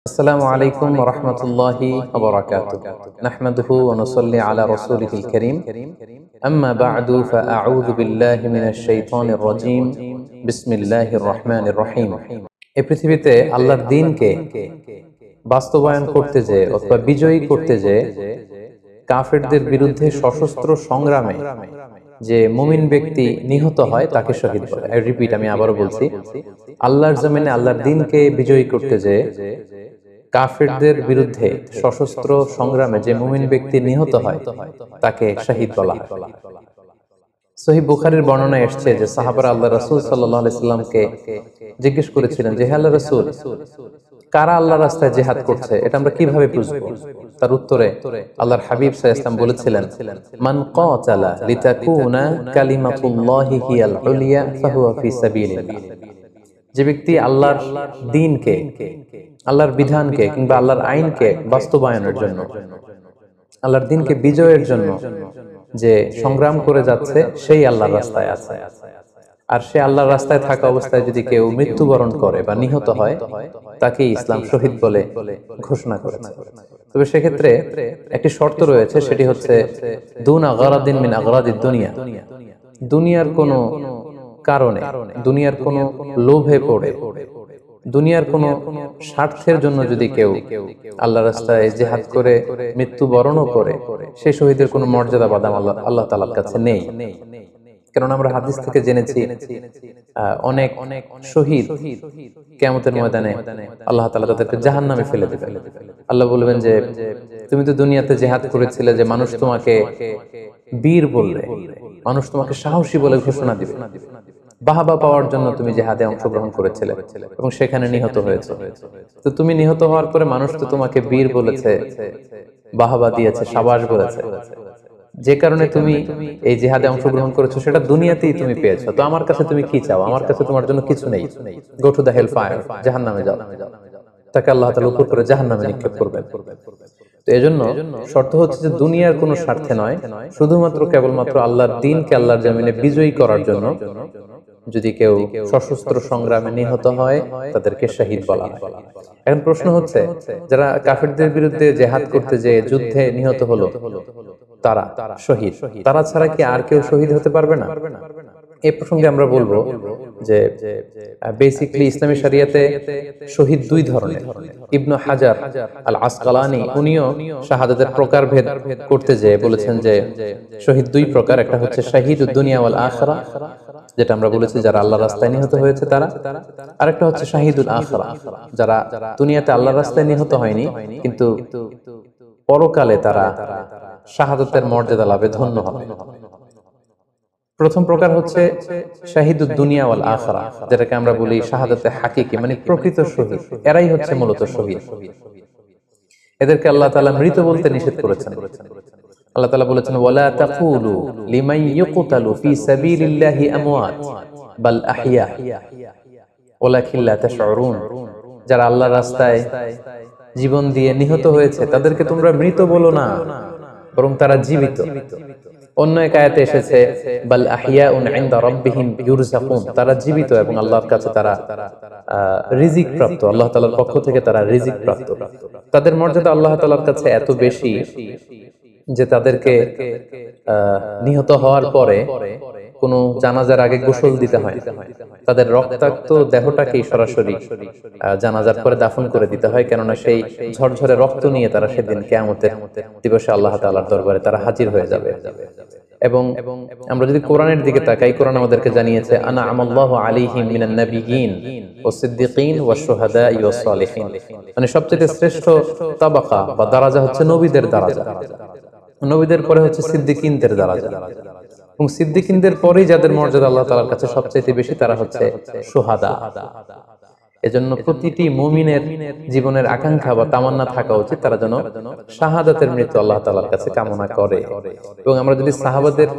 আসসালামু আলাইকুম ওয়া রাহমাতুল্লাহি ওয়া বারাকাতুহু নাহমাদুহু ওয়া নুসাল্লি আলা রাসূলিহিল কারীম আম্মা বা'দু ফাআউযু বিল্লাহি মিনাশ শাইতানির রাজীম বিসমিল্লাহির রহমানির রহিম। এই পৃথিবীতে আল্লাহর দ্বীনকে বাস্তবায়ন করতে যে অথবা বিজয়ী করতে যে কাফেরদের বিরুদ্ধে সশস্ত্র সংগ্রামে যে মুমিন ব্যক্তি নিহত হয় তাকে শহীদ বলে। আমি আবারও বলছি, আল্লাহর জমিনে আল্লাহর দ্বীনকে বিজয়ী করতে যে কাফেরদের বিরুদ্ধে সশস্ত্র সংগ্রামে যে মুমিন ব্যক্তি নিহত হয় তাকে শহীদ বলা হয়। সহিহ বুখারীর বর্ণনায় এসেছে যে সাহাবারা আল্লাহ রাসূল সাল্লাল্লাহু আলাইহি সাল্লামকে জিজ্ঞেস করেছিলেন যে হে আল্লাহর রাসূল, কারা আল্লাহর রাস্তায় জিহাদ করছে এটা আমরা কিভাবে বুঝবো? তার উত্তরে আল্লাহর হাবিব সাল্লাল্লাহু আলাইহি ওয়াসাল্লাম বলেছিলেন, মান কাতালা লিতাকুনা কালিমাতুল্লাহি হিয়াল উলিয়া ফাহুয়া ফি সাবিলিল্লাহ। যে ব্যক্তি আল্লাহর দ্বীনকে, আল্লাহর বিধানকে কিংবা আল্লাহর আইনকে বাস্তবায়নের জন্য, আল্লাহর দ্বীনকে বিজয়ের জন্য যে সংগ্রাম করে যাচ্ছে সেই আল্লাহর রাস্তায় আছে। আর সে আল্লাহর রাস্তায় থাকা অবস্থায় যদি কেউ মৃত্যুবরণ করে বা নিহত হয় তাকে ইসলাম শহীদ বলে ঘোষণা করেছে। তবে সেক্ষেত্রে একটি শর্ত রয়েছে, সেটি হচ্ছে দুনা গারাদিন মিন আগরাদিদ দুনিয়া। দুনিয়ার কোনো কারণে, দুনিয়ার কোনো লোভে পড়ে, দুনিয়ার কোনো স্বার্থের জন্য যদি কেউ আল্লাহ রাস্তায় জিহাদ করে মৃত্যুবরণও করে, সেই শহীদের কোনো মর্যাদা বাদাম আল্লাহ তাআলার কাছে নেই। কারণ আমরা হাদিস থেকে জেনেছি অনেক শহীদ কিয়ামতের ময়দানে আল্লাহ তাআলা তাদেরকে জাহান্নামে ফেলে দেবেন। আল্লাহ বলবেন যে তুমি তো দুনিয়াতে জিহাদ করেছিলে, যে মানুষ তোমাকে বীর বলবে, মানুষ তোমাকে সাহসী বলে ঘোষণা দিবে, বাহবা পাওয়ার জন্য তুমি জিহাদে অংশগ্রহণ করেছিলে এবং সেখানে নিহত হয়েছে। তো তুমি নিহত হওয়ার পরে মানুষ তো তোমাকে বীর বলেছে, বাহবা দিয়েছে, শাবাশ বলেছে, যে কারণে তুমি এই জিহাদে অংশগ্রহণ করেছো সেটা দুনিয়াতেই তুমি পেয়েছো। তো আমার কাছে তুমি কি চাও? আমার কাছে তোমার জন্য কিছু নেই। Go to the hell fire, জাহান্নামে যাও। তাকে আল্লাহ তাআলা উপর করে জাহান্নামে নিক্ষেপ করবেন। তো এজন্য শর্ত হচ্ছে যে দুনিয়ার কোনো স্বার্থে নয়, শুধুমাত্র কেবলমাত্র আল্লাহর দ্বীনকে আল্লাহর জমিনে বিজয়ী করার জন্য যদি কেউ সশস্ত্র সংগ্রামে নিহত হয় তাদেরকে শহীদ বলা হয়। এখন প্রশ্ন হচ্ছে, যারা কাফেরদের বিরুদ্ধে জিহাদ করতে যে যুদ্ধে নিহত হলো তারা শহীদ, তারা ছাড়া কি আর কেউ শহীদ হতে পারবে না? এই প্রসঙ্গে আমরা বলবো যে বেসিক্যালি ইসলামী শরিয়াতে শহীদ দুই ধরনের। ইবনে হাজার আল আসকালানী উনিও শাহাদাতের প্রকারভেদ করতে যেয়ে বলেছেন যে শহীদ দুই প্রকার। একটা হচ্ছে শাহিদুদ দুনিয়া ওয়াল আখিরা, যেটা আমরা বলেছি যারা আল্লাহর রাস্তায় নিহত হয়েছে তারা। আরেকটা হচ্ছে শাহিদুল আখিরা, যারা দুনিয়াতে আল্লাহর রাস্তায় নিহত হয়নি কিন্তু পরকালে তারা শাহাদাতের মর্যাদা লাভে ধন্য হবে। প্রথম প্রকার হচ্ছে শাহিদুদ দুনিয়া ওয়াল আখিরা, যেটাকে আমরা বলি শাহাদাতে হাকিকি, মানে প্রকৃত শহীদ। এরাই হচ্ছে মূলত শহীদ। এদেরকে আল্লাহ তাআলা মৃত বলতে নিষেধ করেছেন। আল্লাহ তাআলা বলেছেন, ওয়ালা তাকুলু লিমান ইউকতালু ফি সাবিলিল্লাহি আমওয়াত বাল আহইয়া ওয়ালাকিন লা তাশউরুন। যারা আল্লাহর রাস্তায় জীবন দিয়ে নিহত হয়েছে তাদেরকে তোমরা মৃত বলো না, বরং তারা জীবিত। অন্য এক আয়াতে এসেছে বাল আহইয়াউন ইনদা রাব্বিহিম ইউরযাকুন, তারা জীবিত এবং আল্লাহর কাছে তারা রিজিক প্রাপ্ত, আল্লাহ তাআলার পক্ষ থেকে তারা রিজিক প্রাপ্ত। তাদের মর্যাদা আল্লাহ তাআলার কাছে এত বেশি যে তাদেরকে নিহত হওয়ার পরে কোনো জানাজার আগে গোসল দিতে হয়, তাদের রক্তাক্ত দেহটাকেই সরাসরি জানাজার পরে দাফন করে দিতে হয়, কেননা সেই ঝরঝরে রক্ত নিয়ে তারা সেদিন কিয়ামতের দিবসে আল্লাহ তাআলার দরবারে তারা হাজির হয়ে যাবে। এবং আমরা যদি কোরআনের দিকে তাকাই, কোরআন আমাদেরকে জানিয়েছে আনা আমাল্লাহু আলাইহিম মিনান নাবিয়িন ওয়াস সিদ্দিকিন ওয়াশ শুহাদাই ওয়াস সালিহিন, মানে সবচেয়ে শ্রেষ্ঠ তাবাকা বা দারাজা হচ্ছে নবীদের দারাজা, নবীদের পরে হচ্ছে সিদ্দিকিনদের দারাজা, এবং সিদ্দিকিনদের পরেই যাদের মর্যাদা আল্লাহ তাআলার কাছে সবচেয়ে বেশি তারা হচ্ছে শুহাদা। এজন্য প্রতিটি মুমিনের জীবনের আকাঙ্ক্ষা বা তামান্না থাকা উচিত তারা যেন শাহাদাতের মৃত্যু আল্লাহ তাআলার কাছে কামনা করে। এবং আমরা যদি সাহাবাদের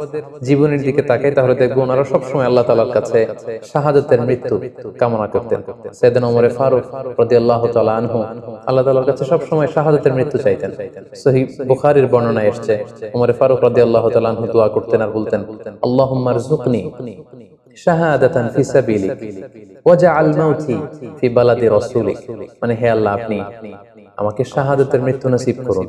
জীবনের দিকে তাকাই তাহলে দেখব ওনারা সবসময় আল্লাহ তাআলার কাছে শাহাদাতের মৃত্যু কামনা করতেন। সাইয়েদনা ওমর ফারুক রাদিয়াল্লাহু তাআলা আনহু আল্লাহ তাআলার কাছে সবসময় শাহাদাতের মৃত্যু চাইতেন। সহিহ বুখারীর বর্ণনায় এসেছে ওমর ফারুক রাদিয়াল্লাহু তাআলা আনহু দোয়া করতেন আর বলতেন, আল্লাহুম্মা রযুকনি শাহাদাতান ফি সাবিলিক ওয়াজআল মাউতি ফি বালাদি রাসূলিক, মানে হে আল্লাহ আপনি আমাকে শাহাদাতের মৃত্যু নসিব করুন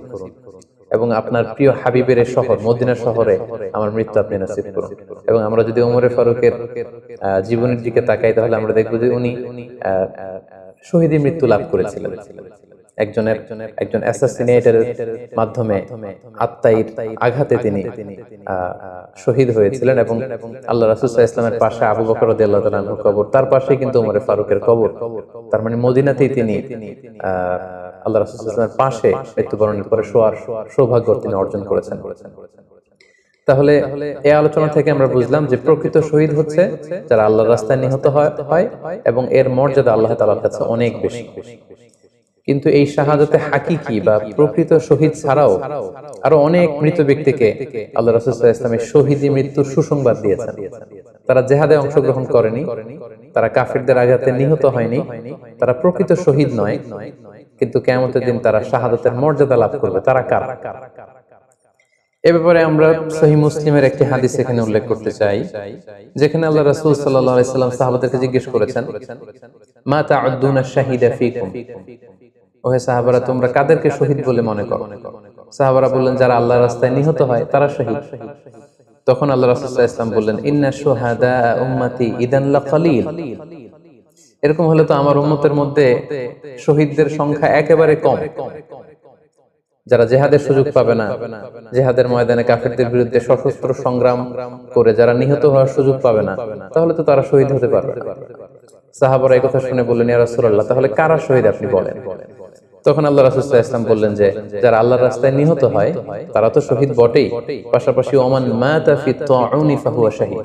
এবং আপনার প্রিয় হাবিবের শহর মদিনা শহরে আমার মৃত্যু আপনি নসিব করুন। এবং আমরা যদি ওমর ফারুকের জীবনের দিকে তাকাই তাহলে আমরা দেখব যে উনি শহীদি মৃত্যু লাভ করেছিলেন। একজন অ্যাসাসিনেটরের মাধ্যমে আত্মাইর আঘাতে তিনি শহীদ হয়েছিলেন এবং আল্লাহ রাসূল সাল্লাল্লাহু আলাইহি ওয়াসাল্লামের পাশে আবু বকর রাদিয়াল্লাহু তাআলা আনহুর কবর, তার পাশেই কিন্তু ওমর ফারুকের কবর। তার মানে মদিনাতেই তিনি আল্লাহ রাসূল সাল্লাল্লাহু আলাইহি ওয়াসাল্লামের পাশে মৃত্যুবরণ করে শোয়ার সৌভাগ্য তিনি অর্জন করেছেন। তাহলে এই আলোচনা থেকে আমরা বুঝলাম যে প্রকৃত শহীদ হচ্ছে যারা আল্লাহর রাস্তায় নিহত হয় এবং এর মর্যাদা আল্লাহ তাআলার কাছে অনেক বেশি। কিন্তু এই শাহাদাতে হাকিকি বা প্রকৃত শহীদ ছাড়াও আরো অনেক মৃত ব্যক্তিকে আল্লাহ রাসূল সাল্লাল্লাহু আলাইহি ওয়াসাল্লাম শহীদি মৃত্যুর সুসংবাদ দিয়েছেন। তারা জিহাদে অংশগ্রহণ করেনি, তারা কাফিরদের আঘাতে নিহত হয়নি, তারা প্রকৃত শহীদ নয়, কিন্তু কিয়ামতের দিন তারা শাহাদাতের মর্যাদা লাভ করবে। তারা কারা? এ ব্যাপারে আমরা সহিহ মুসলিমের একটি হাদিস এখানে উল্লেখ করতে চাই, যেখানে আল্লাহ রাসূল সাল্লাল্লাহু আলাইহি ওয়াসাল্লাম সাহাবাদেরকে জিজ্ঞেস করেছেন, মা তা'উদ্দুনা শাহিদা ফীকুম, ওহে সাহাবারা তোমরা কাদেরকে শহীদ বলে মনে করো? সাহাবারা বললেন যারা আল্লাহর রাস্তায় নিহত হয় তারা শহীদ। তখন আল্লাহ রাসূল সাল্লাল্লাহু আলাইহি ওয়াসাল্লাম বললেন, ইন্না শুহাদা উম্মতি ইদান লাকালিল, এরকম হলে তো আমার উম্মতের মধ্যে শহীদদের সংখ্যা একেবারে কম। যারা জিহাদের সুযোগ পাবে না, জিহাদের ময়দানে কাফিরদের বিরুদ্ধে সশস্ত্র সংগ্রাম করে যারা নিহত হওয়ার সুযোগ পাবে না, তাহলে তো তারা শহীদ হতে পারবে না। সাহাবারা এই কথা শুনে বললেন, ইয়া রাসূলুল্লাহ তাহলে কারা শহীদ আপনি বলেন। তখন আল্লাহ রাসূল সাল্লাল্লাহু আলাইহি ওয়াসাল্লাম বললেন যে যারা আল্লাহর রাস্তায় নিহত হয় তারা তো শহীদ বটেই, পাশাপাশি ওমান মাতা ফি তাউনি ফাহুয়া শাহীদ,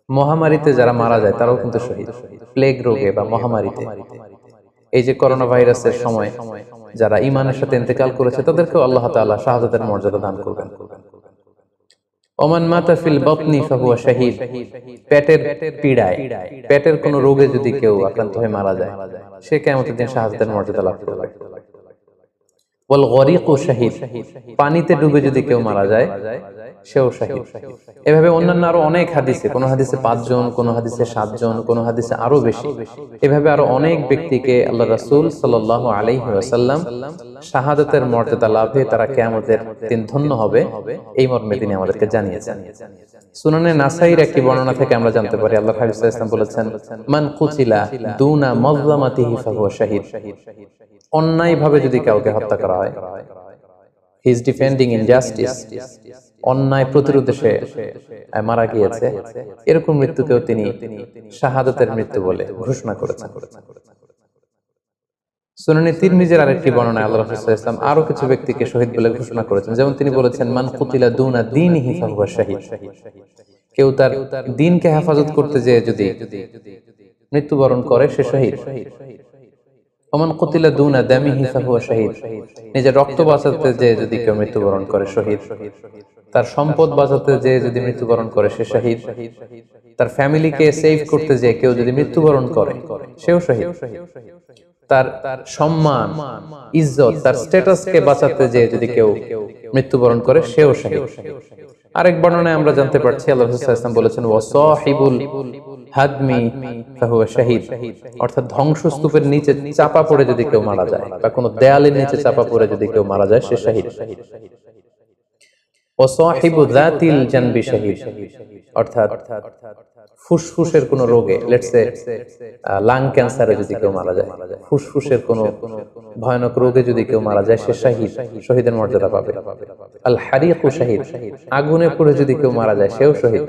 মহামারীতে যারা মারা যায় তারাও কিন্তু শহীদ। প্লেগ রোগে বা মহামারীতে, এই যে করোনা ভাইরাসের সময় যারা ঈমানের সাথে ইন্তেকাল করেছে তাদেরকেও আল্লাহ তাআলা শাহাদাতের মর্যাদা দান করবেন। ওমান মাতা ফিল বাতনি ফাহুয়া শাহীদ, পেটের পীড়ায়, পেটের কোন রোগে যদি কেউ আক্রান্ত হয়ে মারা যায় সে কিয়ামতের দিন শাহাদাতের মর্যাদা লাভ করবে। ওয়াল গরিকু শাহীদ, পানিতে ডুবে যদি কেউ মারা যায় সেও শাহীদ। এভাবে অন্যান্য আরো অনেক হাদিসে, কোন হাদিসে 5 জন, কোন হাদিসে 7 জন, কোন হাদিসে আরো বেশি, এভাবে আরো অনেক ব্যক্তিকে আল্লাহ রাসূল সাল্লাল্লাহু আলাইহি ওয়াসাল্লাম শাহাদাতের মর্যাদা লাভে তারা কিয়ামতের দিন ধন্য হবে এই মর্মে তিনি আমাদেরকে জানিয়েছেন। সুনানে নাসাইর একটি বর্ণনা থেকে আমরা জানতে পারি আল্লাহ হাবিব সাল্লাল্লাহু আলাইহি ওয়াসাল্লাম বলেছেন, মান কুতিলা দুনা মাজলামাতিহি ফাহুয়া শাহীদ, অন্যায় ভাবে যদি কাউকে হত্যা করা হয়, হি ইজ ডিফেন্ডিং ইনজাস্টিস, অন্যায় প্রতিরোধে সে মারা গিয়েছে, এরকম মৃত্যুকেও তিনি শাহাদাতের মৃত্যু বলে ঘোষণা করেছেন। সুনানে তিরমিজির আরেকটি বর্ণনায় আল্লাহ রাসূল সাল্লাল্লাহু আলাইহি ওয়াসাল্লাম আরো কিছু ব্যক্তিকে শহীদ বলে ঘোষণা করেছেন। যেমন তিনি বলেছেন, মান কুতিলা দুনা দীনিহি ফাহুয়া শাহীদ, কেউ তার দ্বীনকে হেফাজত করতে যেয়ে যদি মৃত্যুবরণ করে সে শহীদ। ওমান কুতিলা দুনা দামিহি ফাহুয়া শাহীদ, নিজের রক্ত বাঁচাতে যেয়ে যদি কেউ মৃত্যুবরণ করে শহীদ। তার সম্পদ বাঁচাতে যেয়ে যদি মৃত্যুবরণ করে সে শহীদ। তার ফ্যামিলিকে সেভ করতে যেয়ে কেউ যদি মৃত্যুবরণ করে সেও শহীদ। তার সম্মান, ইজ্জত, তার স্ট্যাটাসকে বাঁচাতে যেয়ে যদি কেউ মৃত্যুবরণ করে সেও শহীদ। আরেক বর্ণনায় আমরা জানতে পারছি আল্লাহ রাসূল সাল্লাল্লাহু আলাইহি ওয়াসাল্লাম বলেছেন, ওয়া সাহিবুল হাদমি ফাহুয়া শাহীদ, অর্থাৎ ধ্বংসস্তূপের নিচে চাপা পড়ে যদি কেউ মারা যায় বা কোনো দেয়ালের নিচে চাপা পড়ে যদি কেউ মারা যায় সে শহীদ। ও সাহিবু যাতিল জানবি শাহীদ, অর্থাৎ ফুসফুসের কোন রোগে, লেটস সে লাং ক্যান্সারে যদি কেউ মারা যায়, ফুসফুসের কোন ভয়ানক রোগে যদি কেউ মারা যায় সে শহীদ, শহীদের মর্যাদা পাবে। আল হারিকু শাহীদ, আগুনে পুড়ে যদি কেউ মারা যায় সেও শহীদ।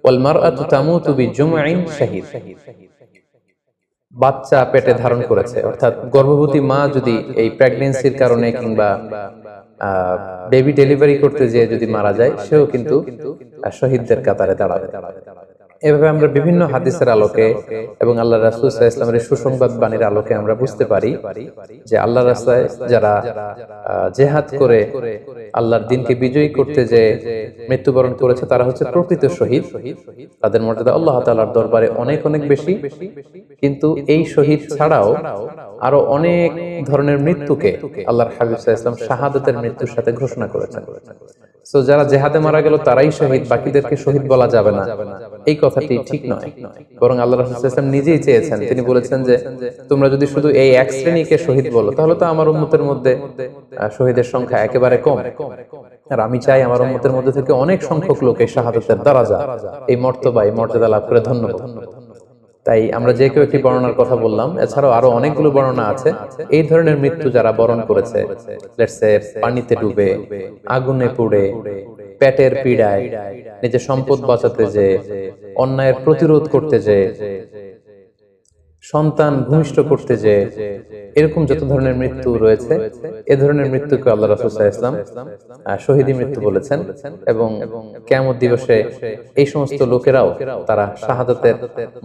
ওয়াল মারআতু তামুতু বিজুমইন শাহীদ, বাচ্চা পেটে ধারণ করেছে, অর্থাৎ গর্ভবতী মা যদি এই প্রেগন্যান্সির কারণে কিংবা বেবি ডেলিভারি করতে যেয়ে যদি মারা যায় সেও কিন্তু শহীদদের কাতারে দাঁড়াবে। এভাবে আমরা বিভিন্ন হাদিসের আলোকে এবং আল্লাহ রাসূল সাল্লাল্লাহু আলাইহি ওয়াসাল্লামের সুসংবাদ বাণীর আলোকে আমরা বুঝতে পারি যে আল্লাহর রাস্তায় যারা জিহাদ করে আল্লাহর দ্বীনকে বিজয়ী করতে যে মৃত্যুবরণ করেছে তারা হচ্ছে প্রকৃত শহীদ। তাদের মর্যাদা আল্লাহ তাআলার দরবারে অনেক অনেক বেশি। কিন্তু এই শহীদ ছাড়াও আরো অনেক ধরনের মৃত্যুকে আল্লাহর হাবিব সাল্লাল্লাহু আলাইহি ওয়াসাল্লাম শাহাদাতের মৃত্যুর সাথে ঘোষণা করেছেন। তো যারা জেহাদে মারা গেল তারাই শহীদ, বাকিদেরকে শহীদ বলা যাবে না, এই কথাটি ঠিক নয়। বরং আল্লাহ রাসূল সাল্লাল্লাহু আলাইহি ওয়াসাল্লাম নিজেই চেয়েছেন, তিনি বলেছেন যে তোমরা যদি শুধু এই এক শ্রেণীকে শহীদ বলো তাহলে তো আমার উম্মতের মধ্যে শহীদের সংখ্যা একেবারে কম। আর আমি চাই আমার উম্মতের মধ্যে থেকে অনেক সংখ্যক লোক এই শাহাদাতের দারাজা, এই মর্তবা, এই মর্যাদা লাভ করে ধন্য হোক। তাই আমরা যে কেউ একটি বর্ণনার কথা বললাম, এছাড়াও আরো অনেকগুলো বর্ণনা আছে এই ধরনের মৃত্যু যারা বরণ করেছে, লেটস সে পানিতে ডুবে, আগুনে পুড়ে, পেটের পীড়ায়, নিজের সম্পদ বাঁচাতে যে, অন্যায়ের প্রতিরোধ করতে যে, সন্তান ভূমিষ্ঠ করতে যে, এরকম যত ধরনের মৃত্যু রয়েছে এ ধরনের মৃত্যুকে আল্লাহ রাসূল সাল্লাল্লাহু আলাইহি ওয়াসাল্লাম শহীদী মৃত্যু বলেছেন। এবং কিয়ামত দিবসে এই সমস্ত লোকেরাও তারা শাহাদাতের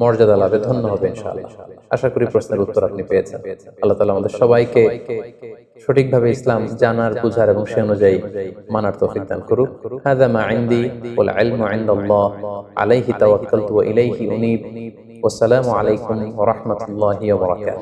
মর্যাদা লাভে ধন্য হবে ইনশাআল্লাহ। আশা করি প্রশ্নের উত্তর আপনি পেয়েছেন। আল্লাহ তাআলা আমাদের সবাইকে সঠিকভাবে ইসলাম জানার, বুঝার এবং সে অনুযায়ী মানার তৌফিক দান করুক। হাযা মা ইনদি ওয়াল ইলমু ইনদাল্লাহ আলাইহি তাওয়াক্কালতু ওয়া ইলাইহি উনীব। ওয়াসসালামু আলাইকুম ওয়া রাহমাতুল্লাহি ওয়া বারাকাতুহু।